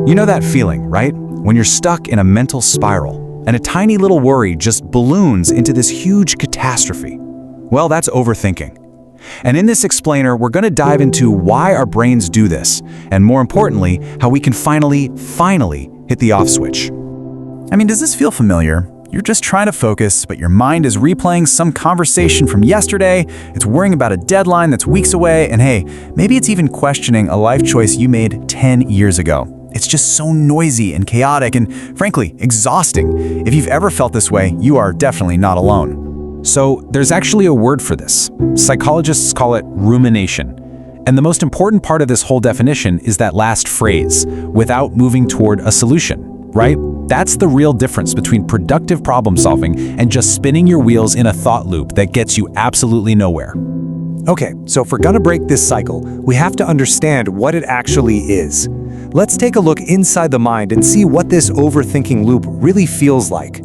You know that feeling, right? When you're stuck in a mental spiral, and a tiny little worry just balloons into this huge catastrophe. Well, that's overthinking. And in this explainer, we're going to dive into why our brains do this, and more importantly, how we can finally hit the off switch. I mean, does this feel familiar? You're just trying to focus, but your mind is replaying some conversation from yesterday, it's worrying about a deadline that's weeks away, and hey, maybe it's even questioning a life choice you made 10 years ago. It's just so noisy and chaotic and, frankly, exhausting. If you've ever felt this way, you are definitely not alone. So, there's actually a word for this. Psychologists call it rumination. And the most important part of this whole definition is that last phrase, without moving toward a solution, right? That's the real difference between productive problem solving and just spinning your wheels in a thought loop that gets you absolutely nowhere. Okay, so if we're gonna break this cycle, we have to understand what it actually is. Let's take a look inside the mind and see what this overthinking loop really feels like.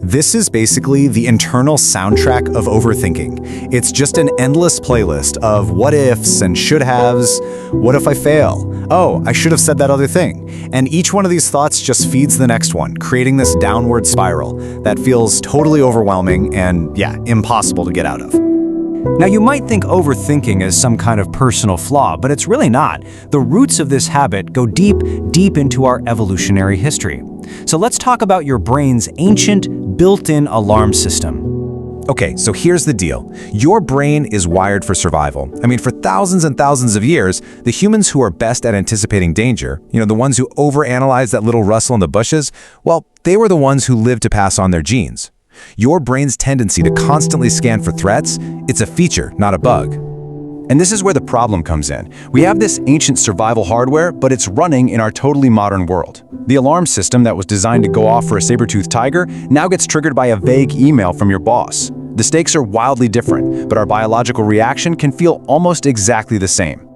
This is basically the internal soundtrack of overthinking. It's just an endless playlist of what ifs and should haves. What if I fail? Oh, I should have said that other thing. And each one of these thoughts just feeds the next one, creating this downward spiral that feels totally overwhelming and, impossible to get out of. Now, you might think overthinking is some kind of personal flaw, but it's really not. The roots of this habit go deep into our evolutionary history. So let's talk about your brain's ancient, built-in alarm system. Okay, so here's the deal. Your brain is wired for survival. I mean, for thousands and thousands of years, the humans who are best at anticipating danger, the ones who overanalyze that little rustle in the bushes, well, they were the ones who lived to pass on their genes. Your brain's tendency to constantly scan for threats, it's a feature, not a bug. And this is where the problem comes in. We have this ancient survival hardware, but it's running in our totally modern world. The alarm system that was designed to go off for a saber-toothed tiger now gets triggered by a vague email from your boss. The stakes are wildly different, but our biological reaction can feel almost exactly the same.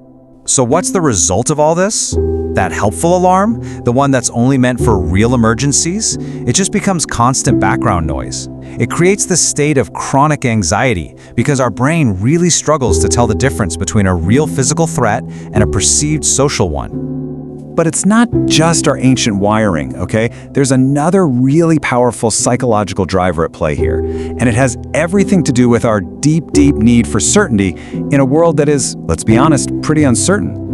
So what's the result of all this? That helpful alarm, the one that's only meant for real emergencies, it just becomes constant background noise. It creates this state of chronic anxiety because our brain really struggles to tell the difference between a real physical threat and a perceived social one. But it's not just our ancient wiring, okay? There's another really powerful psychological driver at play here, and it has everything to do with our deep need for certainty in a world that is, let's be honest, pretty uncertain.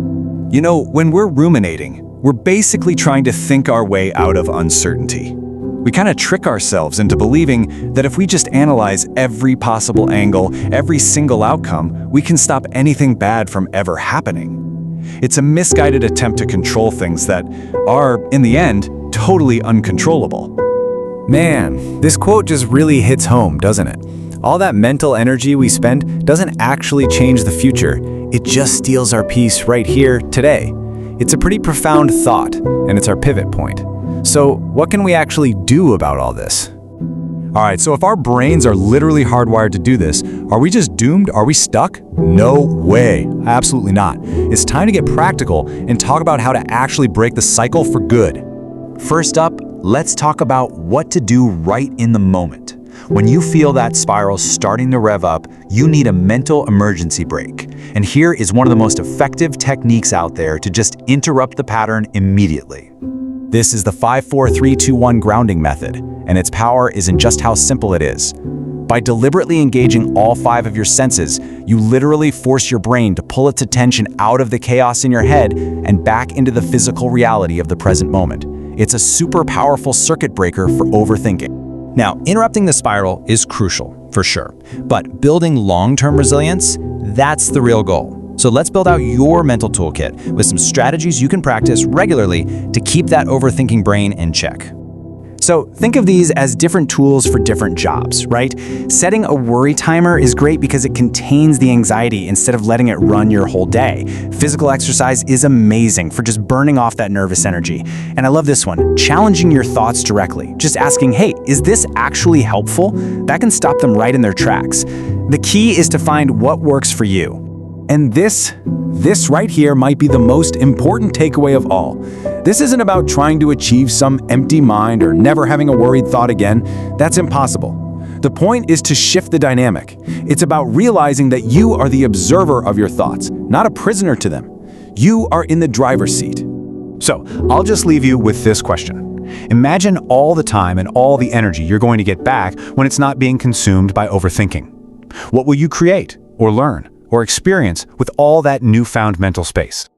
When we're ruminating, we're basically trying to think our way out of uncertainty. We kind of trick ourselves into believing that if we just analyze every possible angle, every single outcome, we can stop anything bad from ever happening. It's a misguided attempt to control things that are, in the end, totally uncontrollable. Man, this quote just really hits home, doesn't it? All that mental energy we spend doesn't actually change the future. It just steals our peace right here, today. It's a pretty profound thought, and it's our pivot point. So, what can we actually do about all this? All right, so if our brains are literally hardwired to do this, are we just doomed? Are we stuck? No way. Absolutely not. It's time to get practical and talk about how to actually break the cycle for good. First up, let's talk about what to do right in the moment. When you feel that spiral starting to rev up, you need a mental emergency brake. And here is one of the most effective techniques out there to just interrupt the pattern immediately. This is the 5-4-3-2-1 grounding method, and its power is in just how simple it is. By deliberately engaging all 5 of your senses, you literally force your brain to pull its attention out of the chaos in your head and back into the physical reality of the present moment. It's a super powerful circuit breaker for overthinking. Now, interrupting the spiral is crucial, for sure, but building long-term resilience, that's the real goal. So let's build out your mental toolkit with some strategies you can practice regularly to keep that overthinking brain in check. So think of these as different tools for different jobs, right? Setting a worry timer is great because it contains the anxiety instead of letting it run your whole day. Physical exercise is amazing for just burning off that nervous energy. And I love this one, challenging your thoughts directly. Just asking, hey, is this actually helpful? That can stop them right in their tracks. The key is to find what works for you. And this right here might be the most important takeaway of all. This isn't about trying to achieve some empty mind or never having a worried thought again. That's impossible. The point is to shift the dynamic. It's about realizing that you are the observer of your thoughts, not a prisoner to them. You are in the driver's seat. So, I'll just leave you with this question. Imagine all the time and all the energy you're going to get back when it's not being consumed by overthinking. What will you create, or learn, or experience with all that newfound mental space?